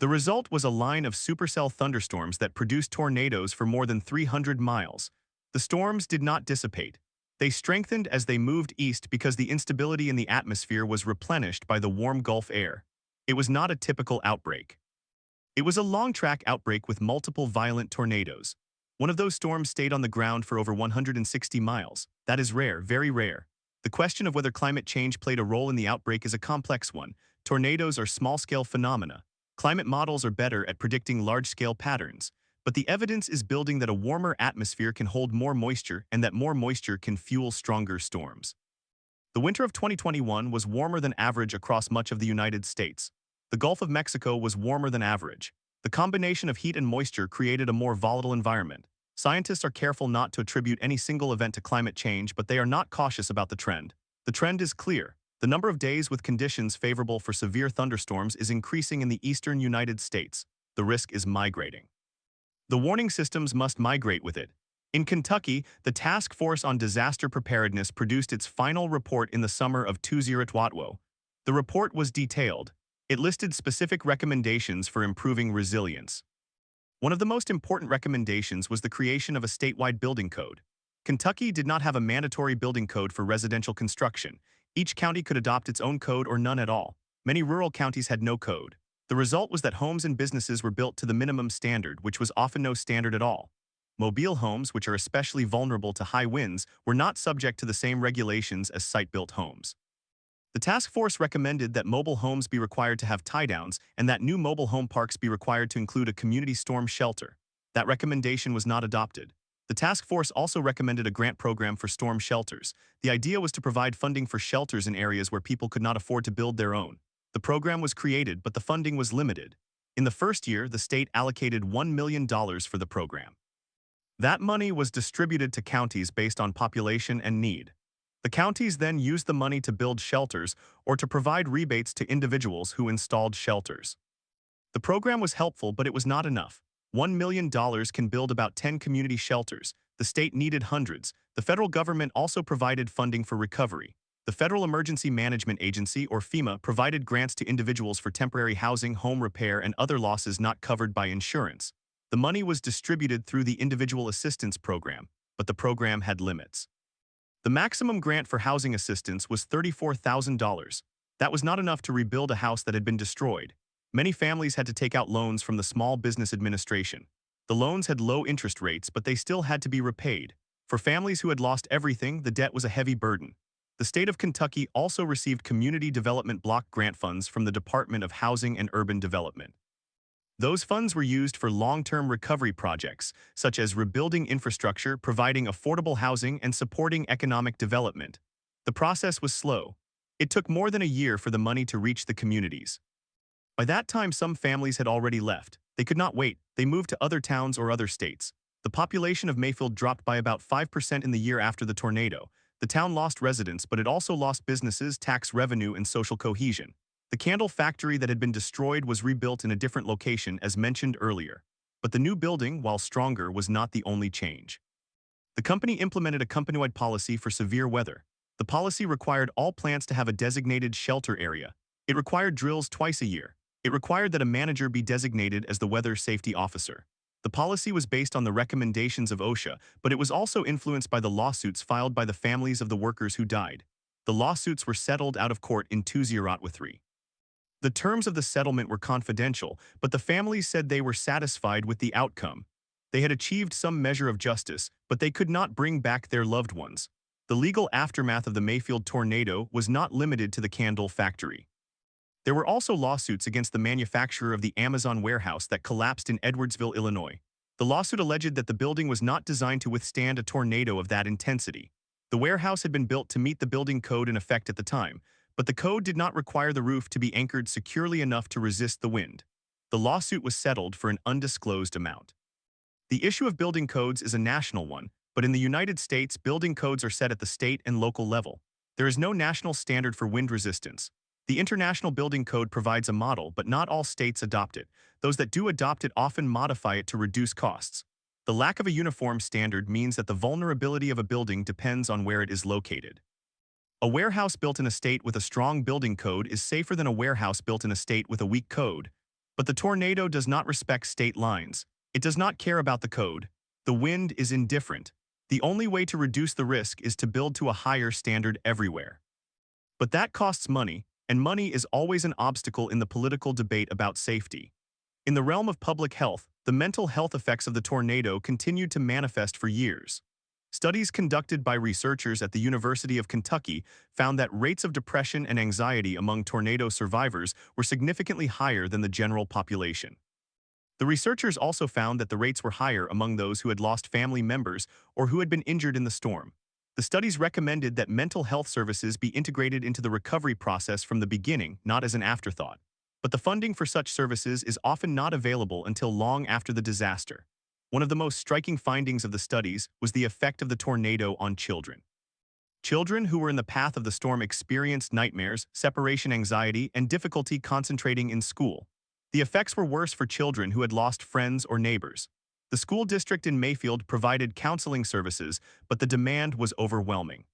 The result was a line of supercell thunderstorms that produced tornadoes for more than 300 miles. The storms did not dissipate. They strengthened as they moved east because the instability in the atmosphere was replenished by the warm Gulf air. It was not a typical outbreak. It was a long-track outbreak with multiple violent tornadoes. One of those storms stayed on the ground for over 160 miles. That is rare, very rare. The question of whether climate change played a role in the outbreak is a complex one. Tornadoes are small-scale phenomena. Climate models are better at predicting large-scale patterns. But the evidence is building that a warmer atmosphere can hold more moisture and that more moisture can fuel stronger storms. The winter of 2021 was warmer than average across much of the United States. The Gulf of Mexico was warmer than average. The combination of heat and moisture created a more volatile environment. Scientists are careful not to attribute any single event to climate change, but they are not cautious about the trend. The trend is clear. The number of days with conditions favorable for severe thunderstorms is increasing in the eastern United States. The risk is migrating. The warning systems must migrate with it. In Kentucky, the Task Force on Disaster Preparedness produced its final report in the summer of 2020. The report was detailed. It listed specific recommendations for improving resilience. One of the most important recommendations was the creation of a statewide building code. Kentucky did not have a mandatory building code for residential construction. Each county could adopt its own code or none at all. Many rural counties had no code. The result was that homes and businesses were built to the minimum standard, which was often no standard at all. Mobile homes, which are especially vulnerable to high winds, were not subject to the same regulations as site-built homes. The task force recommended that mobile homes be required to have tie-downs and that new mobile home parks be required to include a community storm shelter. That recommendation was not adopted. The task force also recommended a grant program for storm shelters. The idea was to provide funding for shelters in areas where people could not afford to build their own. The program was created, but the funding was limited. In the first year, the state allocated $1 million for the program. That money was distributed to counties based on population and need. The counties then used the money to build shelters or to provide rebates to individuals who installed shelters. The program was helpful, but it was not enough. $1 million can build about 10 community shelters. The state needed hundreds. The federal government also provided funding for recovery. The Federal Emergency Management Agency, or FEMA, provided grants to individuals for temporary housing, home repair, and other losses not covered by insurance. The money was distributed through the Individual Assistance Program, but the program had limits. The maximum grant for housing assistance was $34,000. That was not enough to rebuild a house that had been destroyed. Many families had to take out loans from the Small Business Administration. The loans had low interest rates, but they still had to be repaid. For families who had lost everything, the debt was a heavy burden. The state of Kentucky also received Community Development Block Grant funds from the Department of Housing and Urban Development. Those funds were used for long-term recovery projects, such as rebuilding infrastructure, providing affordable housing, and supporting economic development. The process was slow. It took more than a year for the money to reach the communities. By that time, some families had already left. They could not wait. They moved to other towns or other states. The population of Mayfield dropped by about 5% in the year after the tornado. The town lost residents, but it also lost businesses, tax revenue, and social cohesion. The candle factory that had been destroyed was rebuilt in a different location, as mentioned earlier. But the new building, while stronger, was not the only change. The company implemented a company-wide policy for severe weather. The policy required all plants to have a designated shelter area. It required drills twice a year. It required that a manager be designated as the weather safety officer. The policy was based on the recommendations of OSHA, but it was also influenced by the lawsuits filed by the families of the workers who died. The lawsuits were settled out of court in 2003. The terms of the settlement were confidential, but the families said they were satisfied with the outcome. They had achieved some measure of justice, but they could not bring back their loved ones. The legal aftermath of the Mayfield tornado was not limited to the candle factory. There were also lawsuits against the manufacturer of the Amazon warehouse that collapsed in Edwardsville, Illinois. The lawsuit alleged that the building was not designed to withstand a tornado of that intensity. The warehouse had been built to meet the building code in effect at the time, but the code did not require the roof to be anchored securely enough to resist the wind. The lawsuit was settled for an undisclosed amount. The issue of building codes is a national one, but in the United States, building codes are set at the state and local level. There is no national standard for wind resistance. The International Building Code provides a model, but not all states adopt it. Those that do adopt it often modify it to reduce costs. The lack of a uniform standard means that the vulnerability of a building depends on where it is located. A warehouse built in a state with a strong building code is safer than a warehouse built in a state with a weak code. But the tornado does not respect state lines. It does not care about the code. The wind is indifferent. The only way to reduce the risk is to build to a higher standard everywhere. But that costs money, and money is always an obstacle in the political debate about safety. In the realm of public health, the mental health effects of the tornado continued to manifest for years. Studies conducted by researchers at the University of Kentucky found that rates of depression and anxiety among tornado survivors were significantly higher than the general population. The researchers also found that the rates were higher among those who had lost family members or who had been injured in the storm. The studies recommended that mental health services be integrated into the recovery process from the beginning, not as an afterthought. But the funding for such services is often not available until long after the disaster. One of the most striking findings of the studies was the effect of the tornado on children. Children who were in the path of the storm experienced nightmares, separation anxiety, and difficulty concentrating in school. The effects were worse for children who had lost friends or neighbors. The school district in Mayfield provided counseling services, but the demand was overwhelming.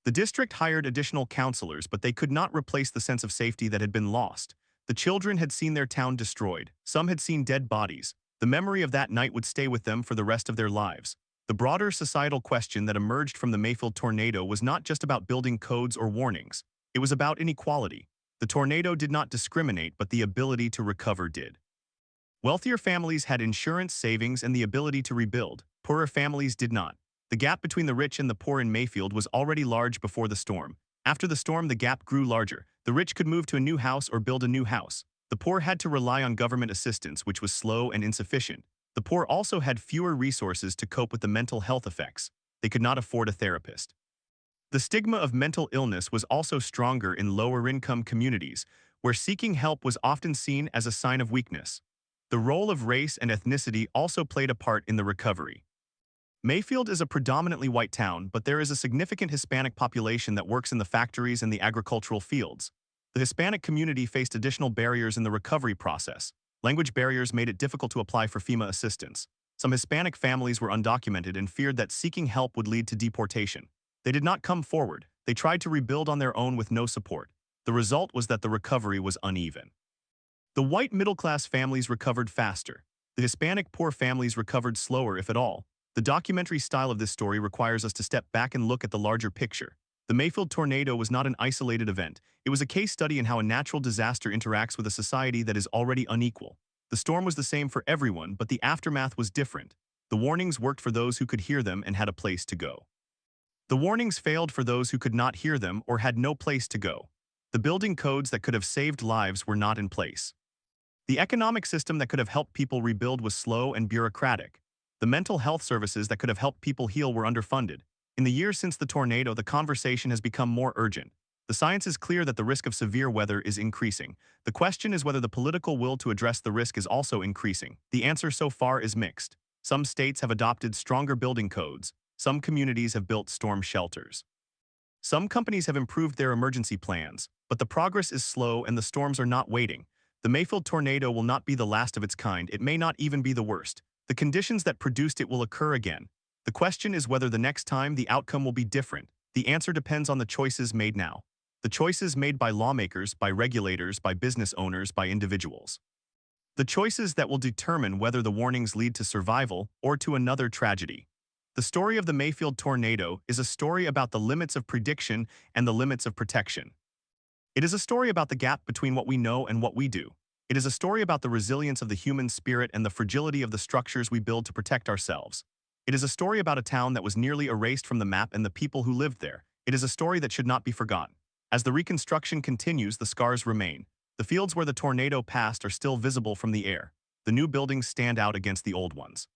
The district hired additional counselors, but they could not replace the sense of safety that had been lost. The children had seen their town destroyed. Some had seen dead bodies. The memory of that night would stay with them for the rest of their lives. The broader societal question that emerged from the Mayfield tornado was not just about building codes or warnings. It was about inequality. The tornado did not discriminate, but the ability to recover did. Wealthier families had insurance, savings, and the ability to rebuild. Poorer families did not. The gap between the rich and the poor in Mayfield was already large before the storm. After the storm, the gap grew larger. The rich could move to a new house or build a new house. The poor had to rely on government assistance, which was slow and insufficient. The poor also had fewer resources to cope with the mental health effects. They could not afford a therapist. The stigma of mental illness was also stronger in lower-income communities, where seeking help was often seen as a sign of weakness. The role of race and ethnicity also played a part in the recovery. Mayfield is a predominantly white town, but there is a significant Hispanic population that works in the factories and the agricultural fields. The Hispanic community faced additional barriers in the recovery process. Language barriers made it difficult to apply for FEMA assistance. Some Hispanic families were undocumented and feared that seeking help would lead to deportation. They did not come forward. They tried to rebuild on their own with no support. The result was that the recovery was uneven. The white middle-class families recovered faster. The Hispanic poor families recovered slower, if at all. The documentary style of this story requires us to step back and look at the larger picture. The Mayfield tornado was not an isolated event. It was a case study in how a natural disaster interacts with a society that is already unequal. The storm was the same for everyone, but the aftermath was different. The warnings worked for those who could hear them and had a place to go. The warnings failed for those who could not hear them or had no place to go. The building codes that could have saved lives were not in place. The economic system that could have helped people rebuild was slow and bureaucratic. The mental health services that could have helped people heal were underfunded. In the years since the tornado, the conversation has become more urgent. The science is clear that the risk of severe weather is increasing. The question is whether the political will to address the risk is also increasing. The answer so far is mixed. Some states have adopted stronger building codes. Some communities have built storm shelters. Some companies have improved their emergency plans, but the progress is slow and the storms are not waiting. The Mayfield tornado will not be the last of its kind. It may not even be the worst. The conditions that produced it will occur again. The question is whether the next time the outcome will be different. The answer depends on the choices made now. The choices made by lawmakers, by regulators, by business owners, by individuals. The choices that will determine whether the warnings lead to survival or to another tragedy. The story of the Mayfield tornado is a story about the limits of prediction and the limits of protection. It is a story about the gap between what we know and what we do. It is a story about the resilience of the human spirit and the fragility of the structures we build to protect ourselves. It is a story about a town that was nearly erased from the map and the people who lived there. It is a story that should not be forgotten. As the reconstruction continues, the scars remain. The fields where the tornado passed are still visible from the air. The new buildings stand out against the old ones.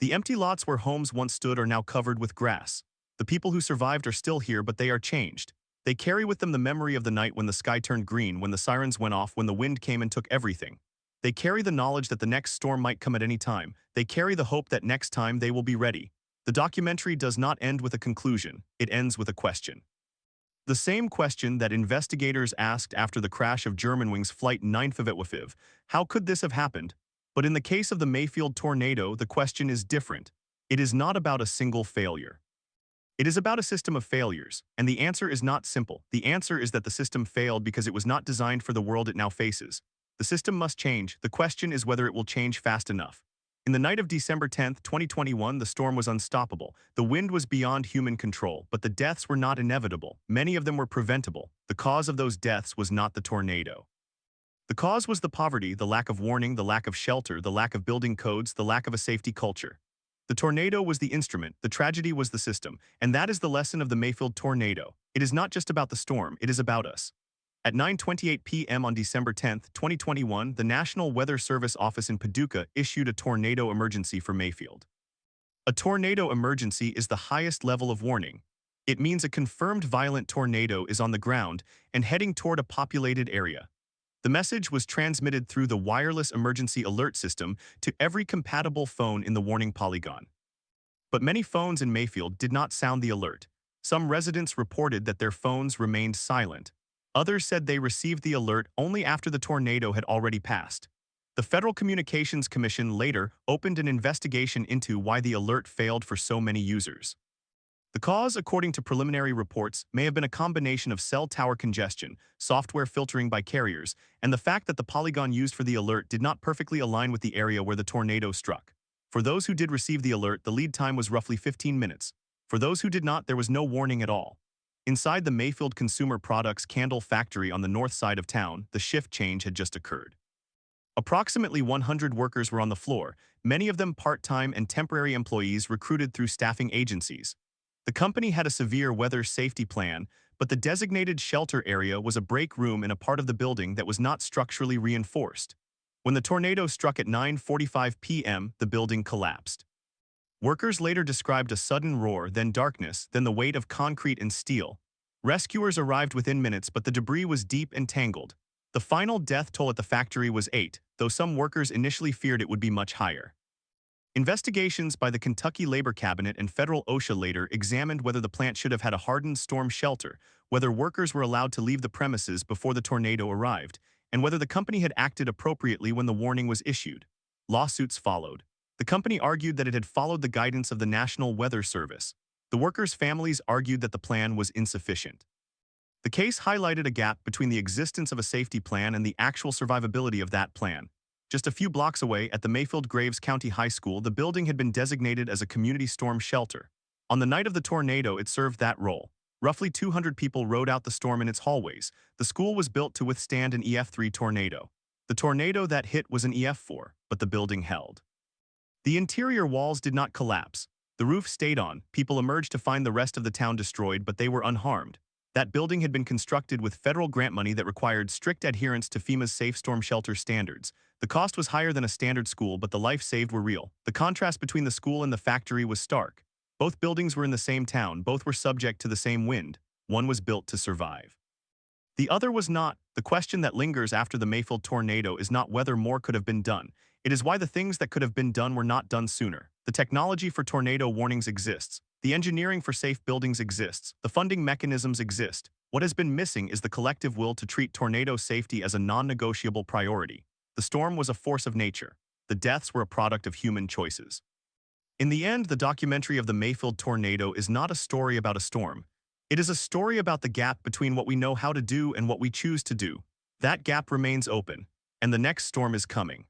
The empty lots where homes once stood are now covered with grass. The people who survived are still here, but they are changed. They carry with them the memory of the night when the sky turned green, when the sirens went off, when the wind came and took everything. They carry the knowledge that the next storm might come at any time. They carry the hope that next time they will be ready. The documentary does not end with a conclusion. It ends with a question. The same question that investigators asked after the crash of Germanwings Flight 955, how could this have happened? But in the case of the Mayfield tornado, the question is different. It is not about a single failure. It is about a system of failures, and the answer is not simple. The answer is that the system failed because it was not designed for the world it now faces. The system must change. The question is whether it will change fast enough. In the night of December 10, 2021, the storm was unstoppable. The wind was beyond human control, but the deaths were not inevitable. Many of them were preventable. The cause of those deaths was not the tornado. The cause was the poverty, the lack of warning, the lack of shelter, the lack of building codes, the lack of a safety culture. The tornado was the instrument, the tragedy was the system, and that is the lesson of the Mayfield tornado. It is not just about the storm, it is about us. At 9:28 p.m. on December 10, 2021, the National Weather Service office in Paducah issued a tornado emergency for Mayfield. A tornado emergency is the highest level of warning. It means a confirmed violent tornado is on the ground and heading toward a populated area. The message was transmitted through the wireless emergency alert system to every compatible phone in the warning polygon. But many phones in Mayfield did not sound the alert. Some residents reported that their phones remained silent. Others said they received the alert only after the tornado had already passed. The Federal Communications Commission later opened an investigation into why the alert failed for so many users. The cause, according to preliminary reports, may have been a combination of cell tower congestion, software filtering by carriers, and the fact that the polygon used for the alert did not perfectly align with the area where the tornado struck. For those who did receive the alert, the lead time was roughly 15 minutes. For those who did not, there was no warning at all. Inside the Mayfield Consumer Products candle factory on the north side of town, the shift change had just occurred. Approximately 100 workers were on the floor, many of them part-time and temporary employees recruited through staffing agencies. The company had a severe weather safety plan, but the designated shelter area was a break room in a part of the building that was not structurally reinforced. When the tornado struck at 9:45 p.m., the building collapsed. Workers later described a sudden roar, then darkness, then the weight of concrete and steel. Rescuers arrived within minutes, but the debris was deep and tangled. The final death toll at the factory was 8, though some workers initially feared it would be much higher. Investigations by the Kentucky Labor Cabinet and federal OSHA later examined whether the plant should have had a hardened storm shelter, whether workers were allowed to leave the premises before the tornado arrived, and whether the company had acted appropriately when the warning was issued. Lawsuits followed. The company argued that it had followed the guidance of the National Weather Service. The workers' families argued that the plan was insufficient. The case highlighted a gap between the existence of a safety plan and the actual survivability of that plan. Just a few blocks away at the Mayfield Graves County High School, the building had been designated as a community storm shelter. On the night of the tornado, it served that role. Roughly 200 people rode out the storm in its hallways. The school was built to withstand an EF3 tornado. The tornado that hit was an EF4, but the building held. The interior walls did not collapse. The The roof stayed on. People emerged to find the rest of the town destroyed, but they were unharmed. That building had been constructed with federal grant money that required strict adherence to FEMA's safe storm shelter standards. The cost was higher than a standard school, but the life saved were real. The contrast between the school and the factory was stark. Both buildings were in the same town, both were subject to the same wind. One was built to survive. The other was not. The question that lingers after the Mayfield tornado is not whether more could have been done. It is why the things that could have been done were not done sooner. The technology for tornado warnings exists. The engineering for safe buildings exists. The funding mechanisms exist. What has been missing is the collective will to treat tornado safety as a non-negotiable priority. The storm was a force of nature. The deaths were a product of human choices. In the end, the documentary of the Mayfield tornado is not a story about a storm. It is a story about the gap between what we know how to do and what we choose to do. That gap remains open, and the next storm is coming.